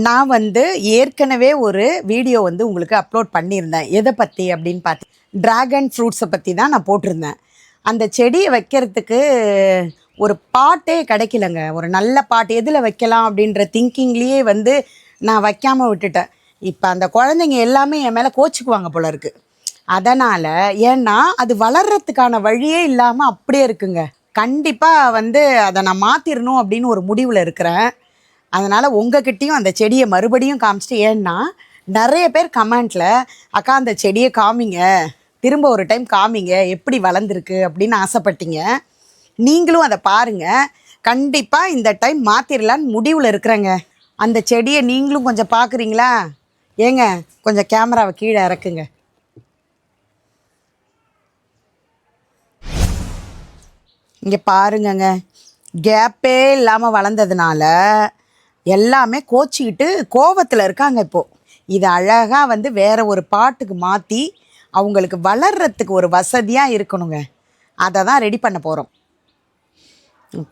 நான் ஏற்கனவே ஒரு வீடியோ உங்களுக்கு அப்லோட் பண்ணியிருந்தேன். எதை பற்றி அப்படின்னு பார்த்து ட்ராகன் ஃப்ரூட்ஸை பற்றி தான் நான் போட்டிருந்தேன். அந்த செடியை வைக்கிறதுக்கு ஒரு பாட்டே கிடைக்கலங்க. ஒரு நல்ல பாட்டு எதில் வைக்கலாம் அப்படின்ற திங்கிங்லேயே நான் வைக்காமல் விட்டுட்டேன். இப்போ அந்த குழந்தைங்க எல்லாமே என் மேலே கோச்சிக்குவாங்க போல இருக்குது. அதனால் ஏன்னா அது வளர்கிறதுக்கான வழியே இல்லாமல் அப்படியே இருக்குங்க. கண்டிப்பாக அதை நான் மாற்றிடணும் அப்படின்னு ஒரு முடிவில் இருக்கிறேன். அதனால் உங்ககிட்டையும் அந்த செடியை மறுபடியும் காமிச்சிட்டு, ஏன்னா நிறைய பேர் கமெண்ட்டில் அக்கா அந்த செடியை காமிங்க, திரும்ப ஒரு டைம் காமிங்க, எப்படி வளர்ந்துருக்கு அப்படின்னு ஆசைப்பட்டீங்க. நீங்களும் அதை பாருங்கள். கண்டிப்பாக இந்த டைம் மாற்றிடலான்னு முடிவில் இருக்கிறேங்க. அந்த செடியை நீங்களும் கொஞ்சம் பார்க்குறீங்களா? ஏங்க கொஞ்சம் கேமராவை கீழே இறக்குங்க. இங்கே பாருங்கங்க, கேப்பே இல்லாமல் வளர்ந்ததுனால எல்லாமே கோச்சிக்கிட்டு கோவத்தில் இருக்காங்க. இப்போது இதை அழகாக வேறு ஒரு பாட்டுக்கு மாற்றி அவங்களுக்கு வளர்கிறதுக்கு ஒரு வசதியாக இருக்கணுங்க. அதை தான் ரெடி பண்ண போகிறோம்.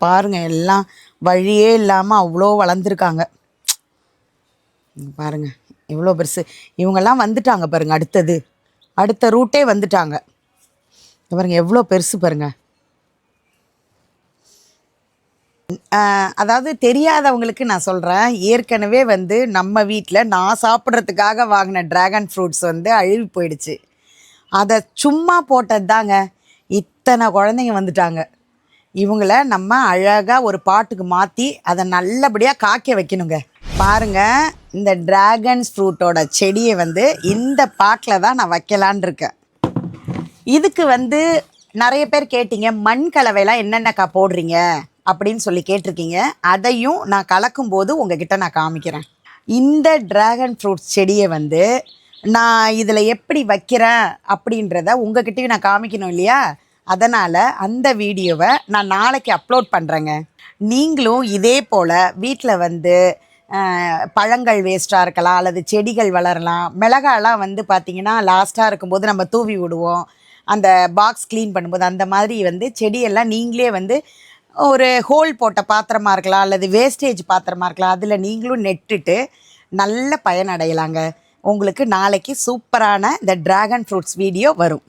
பாருங்கள், எல்லாம் வழியே இல்லாமல் அவ்வளோ வளர்ந்துருக்காங்க. பாருங்கள் இவ்வளோ பெருசு. இவங்கெல்லாம் வந்துட்டாங்க பாருங்கள், அடுத்த ரூட்டே வந்துட்டாங்க. பாருங்கள் எவ்வளோ பெருசு பாருங்கள். அதாவது தெரியாதவங்களுக்கு நான் சொல்கிறேன், ஏற்கனவே நம்ம வீட்டில் நான் சாப்பிட்றதுக்காக வாங்கின ட்ராகன் ஃப்ரூட்ஸ் அழுவி போயிடுச்சு. அதை சும்மா போட்டது தாங்க. இத்தனை குழந்தைங்க வந்துட்டாங்க. இவங்கள நம்ம அழகாக ஒரு பாட்டுக்கு மாற்றி அதை நல்லபடியாக காய்க்க வைக்கணுங்க. பாருங்கள், இந்த ட்ராகன்ஸ் ஃப்ரூட்டோட செடியை இந்த பாட்டில் தான் நான் வைக்கலான் இருக்கேன். இதுக்கு நிறைய பேர் கேட்டிங்க, மண் கலவையெல்லாம் என்னென்னக்கா போடுறீங்க அப்படின்னு சொல்லி கேட்டிருக்கீங்க. அதையும் நான் கலக்கும்போது உங்ககிட்ட நான் காமிக்கிறேன். இந்த ட்ராகன் ஃப்ரூட்ஸ் செடியை நான் இதில் எப்படி வைக்கிறேன் அப்படின்றத உங்ககிட்டையும் நான் காமிக்கணும் இல்லையா? அதனால் அந்த வீடியோவை நான் நாளைக்கு அப்லோட் பண்ணுறேங்க. நீங்களும் இதே போல் வீட்டில் பழங்கள் வேஸ்ட்டாக இருக்கலாம், அல்லது செடிகள் வளரலாம். மிளகாலாம் பார்த்திங்கன்னா லாஸ்ட்டாக இருக்கும்போது நம்ம தூவி விடுவோம், அந்த பாக்ஸ் க்ளீன் பண்ணும்போது. அந்த மாதிரி செடியெல்லாம் நீங்களே ஒரு ஹோல் போட்ட பாத்திரமாக இருக்கலாம், அல்லது வேஸ்டேஜ் பாத்திரமாக இருக்கலாம், அதில் நீங்களும் நெட்டுட்டு நல்ல பயனடையலாங்க. உங்களுக்கு நாளைக்கு சூப்பரான இந்த ட்ராகன் ஃப்ரூட்ஸ் வீடியோ வரும்.